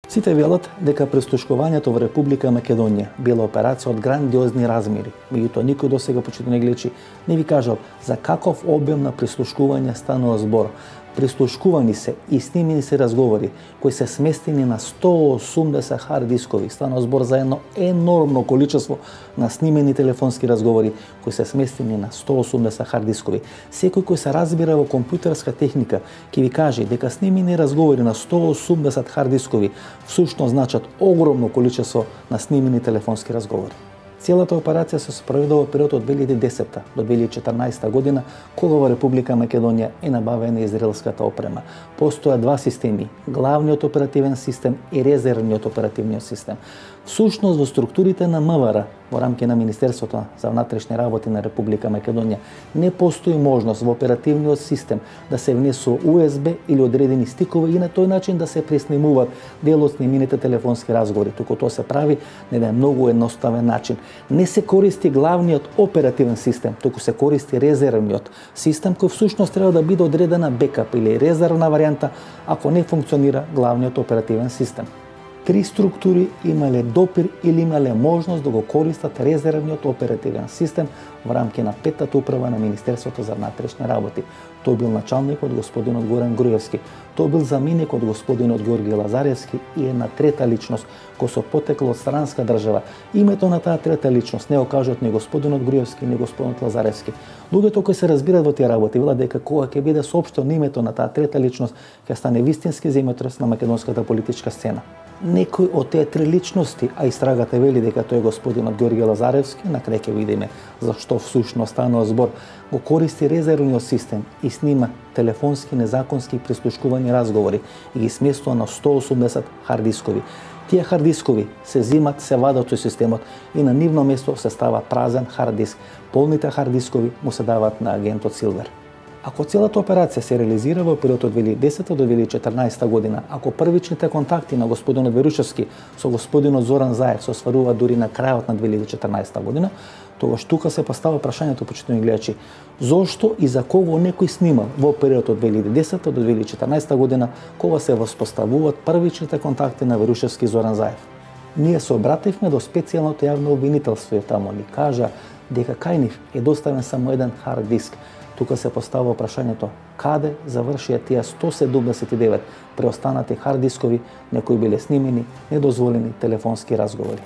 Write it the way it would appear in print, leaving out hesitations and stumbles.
Сите велат дека прислушкувањето во Република Македонија била операција од грандиозни размери, меѓутоа никој досега, почитувани гледачи, не ви кажал за каков обем на прислушкување станува збор. Прислушкувани се и снимени се разговори кои се сместени на 180 хард дискови. Станува збор за едно енормно количество на снимени телефонски разговори кои се сместени на 180 хард дискови. Секој кој се разбира во компјутерска техника ќе ви каже дека снимени разговори на 180 хард дискови всушност значат огромно количество на снимени телефонски разговори. Целата операција се спроведува во период од 2010 до 2014 година, кога во Република Македонија е набавена израелската опрема. Постоја два системи, главниот оперативен систем и резервниот оперативниот систем. Всушност во структурите на МВР во рамки на Министерството за внатрешни работи на Република Македонија не постои можност во оперативниот систем да се внесува USB или одредени стикови и на тој начин да се преснимуваат дел од снимените телефонски разговори, туку тоа се прави на еден многу едноставен начин. Не се користи главниот оперативен систем, туку се користи резервниот систем кој всушност треба да биде одредена бекап или резервна варијанта ако не функционира главниот оперативен систем. Три структури имале допир или имале можност да го користат резервниот оперативен систем во рамки на петтата управа на Министерството за внатрешни работи. Тој бил началникот господинот Горан Груевски, тој бил заменикот господинот Георги Лазаревски и една трета личност која со потекло од странска држава. Името на таа трета личност не го кажат ни господинот Груевски, ни господинот Лазаревски. Луѓето кои се разбираат во тие работи велат дека кога ќе биде соопштено името на таа трета личност, ќе стане вистински земјотрес на македонската политичка сцена. Некој од тие три личности, а истрагата вели дека тој е господинот Георги Лазаревски, на крај ќе видиме зашто всушност станува збор, го користи резервниот систем и снима телефонски незаконски прислушкувани разговори и ги сместува на 180 хард дискови. Тие хард дискови се зимат, се вадат од системот и на нивно место се става празен хард диск. Полните хард дискови му се дават на агентот Силвер. Ако целата операција се реализира во период од 2010 до 2014 година, ако првичните контакти на господинот Верушевски со господинот Зоран Заев се остваруваат дури на крајот на 2014 година, тогаш тука се поставува прашањето, почитувани гледачи, зошто и за кого некој снимал во период од 2010 до 2014 година, кога се воспоставуваат првичните контакти на Верушевски и Зоран Заев. Ние се обративме до специјалното јавно обвинителство и таму ни кажа дека кај нив е доставен само еден хард диск. Тука се поставува прашањето каде завршија тие 179 преостанати хард дискови на кои биле снимени недозволени телефонски разговори.